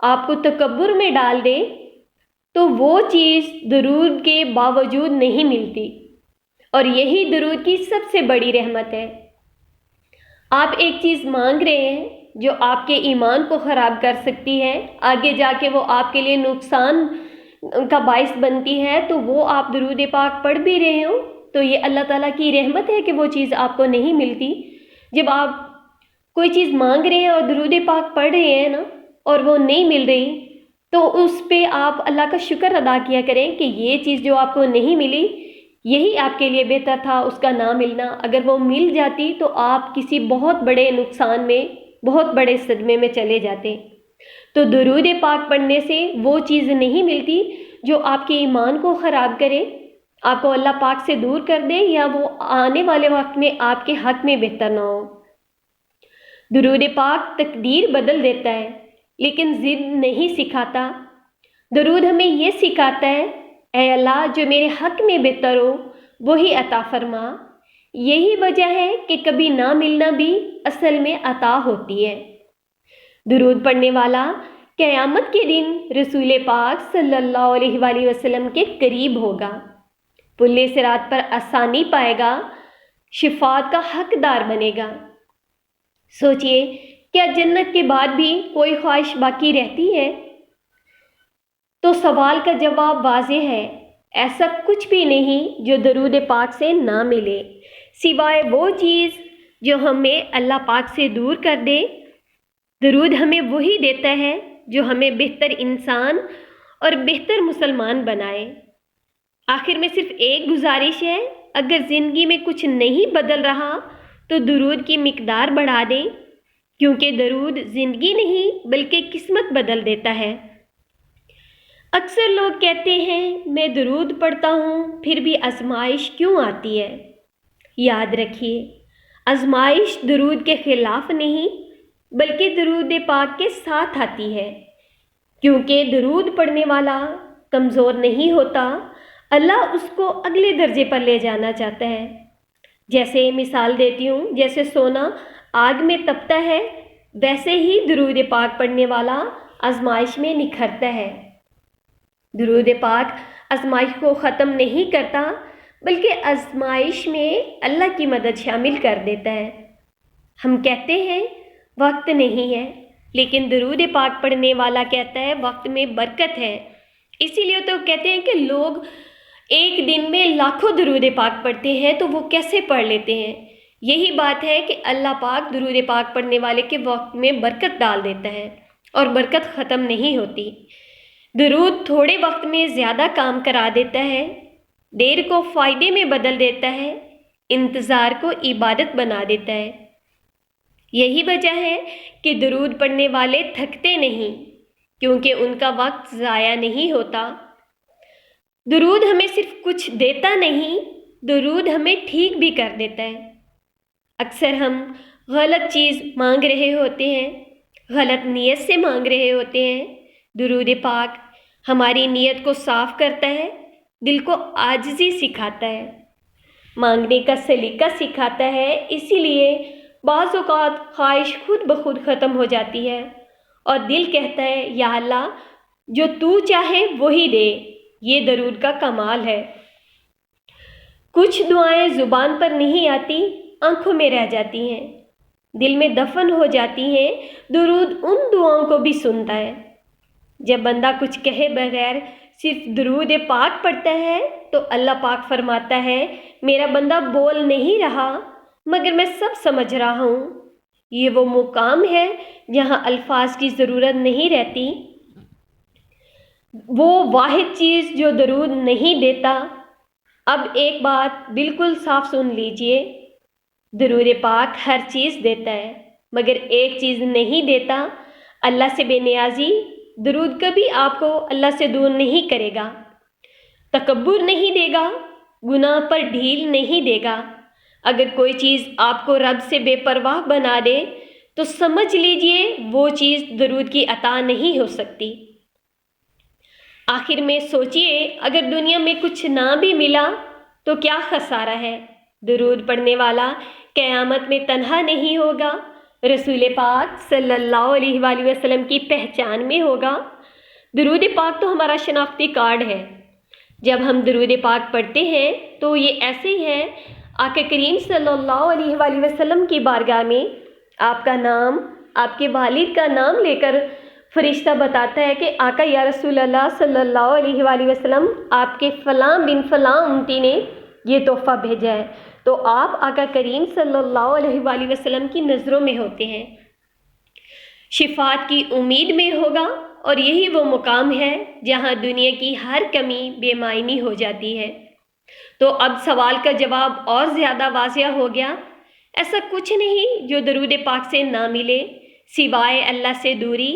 آپ کو تکبر میں ڈال دے تو وہ چیز درود کے باوجود نہیں ملتی، اور یہی درود کی سب سے بڑی رحمت ہے۔ آپ ایک چیز مانگ رہے ہیں جو آپ کے ایمان کو خراب کر سکتی ہے، آگے جا کے وہ آپ کے لیے نقصان کا باعث بنتی ہے، تو وہ آپ درود پاک پڑھ بھی رہے ہو تو یہ اللہ تعالیٰ کی رحمت ہے کہ وہ چیز آپ کو نہیں ملتی۔ جب آپ کوئی چیز مانگ رہے ہیں اور درود پاک پڑھ رہے ہیں نا، اور وہ نہیں مل رہی، تو اس پہ آپ اللہ کا شکر ادا کیا کریں کہ یہ چیز جو آپ کو نہیں ملی یہی آپ کے لیے بہتر تھا اس کا نہ ملنا۔ اگر وہ مل جاتی تو آپ کسی بہت بڑے نقصان میں، بہت بڑے صدمے میں چلے جاتے۔ تو درود پاک پڑھنے سے وہ چیز نہیں ملتی جو آپ کے ایمان کو خراب کرے، آپ کو اللہ پاک سے دور کر دے، یا وہ آنے والے وقت میں آپ کے حق میں بہتر نہ ہو۔ درود پاک تقدیر بدل دیتا ہے لیکن ضد نہیں سکھاتا۔ درود ہمیں یہ سکھاتا ہے، اے اللہ جو میرے حق میں بہتر ہو وہی عطا فرما۔ یہی وجہ ہے کہ کبھی نہ ملنا بھی اصل میں عطا ہوتی ہے۔ درود پڑھنے والا قیامت کے دن رسول پاک صلی اللہ علیہ وآلہ وسلم کے قریب ہوگا، پل صراط پر آسانی پائے گا، شفاعت کا حقدار بنے گا۔ سوچئے، کیا جنت کے بعد بھی کوئی خواہش باقی رہتی ہے؟ تو سوال کا جواب واضح ہے، ایسا کچھ بھی نہیں جو درود پاک سے نہ ملے، سوائے وہ چیز جو ہمیں اللہ پاک سے دور کر دے۔ درود ہمیں وہی دیتا ہے جو ہمیں بہتر انسان اور بہتر مسلمان بنائے۔ آخر میں صرف ایک گزارش ہے، اگر زندگی میں کچھ نہیں بدل رہا تو درود کی مقدار بڑھا دیں، کیونکہ درود زندگی نہیں بلکہ قسمت بدل دیتا ہے۔ اکثر لوگ کہتے ہیں میں درود پڑھتا ہوں پھر بھی آزمائش کیوں آتی ہے؟ یاد رکھیے، آزمائش درود کے خلاف نہیں بلکہ درود پاک کے ساتھ آتی ہے، کیونکہ درود پڑھنے والا کمزور نہیں ہوتا، اللہ اس کو اگلے درجے پر لے جانا چاہتا ہے۔ جیسے مثال دیتی ہوں، جیسے سونا آگ میں تپتا ہے ویسے ہی درود پاک پڑھنے والا آزمائش میں نکھرتا ہے۔ درود پاک آزمائش کو ختم نہیں کرتا بلکہ آزمائش میں اللہ کی مدد شامل کر دیتا ہے۔ ہم کہتے ہیں وقت نہیں ہے، لیکن درود پاک پڑھنے والا کہتا ہے وقت میں برکت ہے۔ اسی لیے تو کہتے ہیں کہ لوگ ایک دن میں لاکھوں درود پاک پڑھتے ہیں، تو وہ کیسے پڑھ لیتے ہیں؟ یہی بات ہے کہ اللہ پاک درود پاک پڑھنے والے کے وقت میں برکت ڈال دیتا ہے، اور برکت ختم نہیں ہوتی۔ درود تھوڑے وقت میں زیادہ کام کرا دیتا ہے، دیر کو فائدے میں بدل دیتا ہے، انتظار کو عبادت بنا دیتا ہے۔ یہی وجہ ہے کہ درود پڑھنے والے تھکتے نہیں، کیونکہ ان کا وقت ضائع نہیں ہوتا۔ درود ہمیں صرف کچھ دیتا نہیں، درود ہمیں ٹھیک بھی کر دیتا ہے۔ اکثر ہم غلط چیز مانگ رہے ہوتے ہیں، غلط نیت سے مانگ رہے ہوتے ہیں۔ درود پاک ہماری نیت کو صاف کرتا ہے، دل کو عاجزی سکھاتا ہے، مانگنے کا سلیقہ سکھاتا ہے۔ اسی لیے بعض اوقات خواہش خود بخود ختم ہو جاتی ہے اور دل کہتا ہے یا اللہ جو تو چاہے وہی دے۔ یہ درود کا کمال ہے۔ کچھ دعائیں زبان پر نہیں آتی، آنکھوں میں رہ جاتی ہیں، دل میں دفن ہو جاتی ہیں۔ درود ان دعاؤں کو بھی سنتا ہے۔ جب بندہ کچھ کہے بغیر صرف درود پاک پڑھتا ہے تو اللہ پاک فرماتا ہے میرا بندہ بول نہیں رہا مگر میں سب سمجھ رہا ہوں۔ یہ وہ مقام ہے جہاں الفاظ کی ضرورت نہیں رہتی۔ وہ واحد چیز جو درود نہیں دیتا۔ اب ایک بات بالکل صاف سن لیجئے، درود پاک ہر چیز دیتا ہے مگر ایک چیز نہیں دیتا، اللہ سے بے نیازی۔ درود کبھی آپ کو اللہ سے دور نہیں کرے گا، تکبر نہیں دے گا، گناہ پر ڈھیل نہیں دے گا۔ اگر کوئی چیز آپ کو رب سے بے پرواہ بنا دے تو سمجھ لیجئے وہ چیز درود کی عطا نہیں ہو سکتی۔ آخر میں سوچئے، اگر دنیا میں کچھ نہ بھی ملا تو کیا خسارہ ہے؟ درود پڑھنے والا قیامت میں تنہا نہیں ہوگا، رسول پاک صلی اللہ علیہ وآلہ وسلم کی پہچان میں ہوگا۔ درود پاک تو ہمارا شناختی کارڈ ہے۔ جب ہم درود پاک پڑھتے ہیں تو یہ ایسے ہی ہے، آقا کریم صلی اللہ علیہ وآلہ وسلم کی بارگاہ میں آپ کا نام، آپ کے والد کا نام لے کر فرشتہ بتاتا ہے کہ آقا یا رسول اللہ صلی اللہ علیہ وآلہ وسلم، آپ کے فلاں بن فلاں امتی نے یہ تحفہ بھیجا ہے، تو آپ آقا کریم صلی اللہ علیہ وآلہ وسلم کی نظروں میں ہوتے ہیں، شفاعت کی امید میں ہوگا، اور یہی وہ مقام ہے جہاں دنیا کی ہر کمی بے معنی ہو جاتی ہے۔ تو اب سوال کا جواب اور زیادہ واضح ہو گیا۔ ایسا کچھ نہیں جو درود پاک سے نہ ملے، سوائے اللہ سے دوری،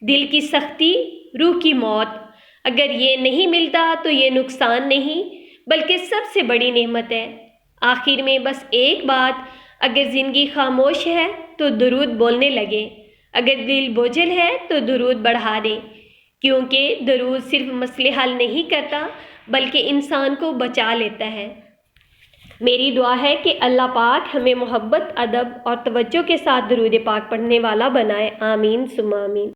دل کی سختی، روح کی موت۔ اگر یہ نہیں ملتا تو یہ نقصان نہیں بلکہ سب سے بڑی نعمت ہے۔ آخر میں بس ایک بات، اگر زندگی خاموش ہے تو درود بولنے لگے، اگر دل بوجھل ہے تو درود بڑھا دیں، کیونکہ درود صرف مسئلے حل نہیں کرتا بلکہ انسان کو بچا لیتا ہے۔ میری دعا ہے کہ اللہ پاک ہمیں محبت، ادب اور توجہ کے ساتھ درود پاک پڑھنے والا بنائے۔ آمین ثم آمین۔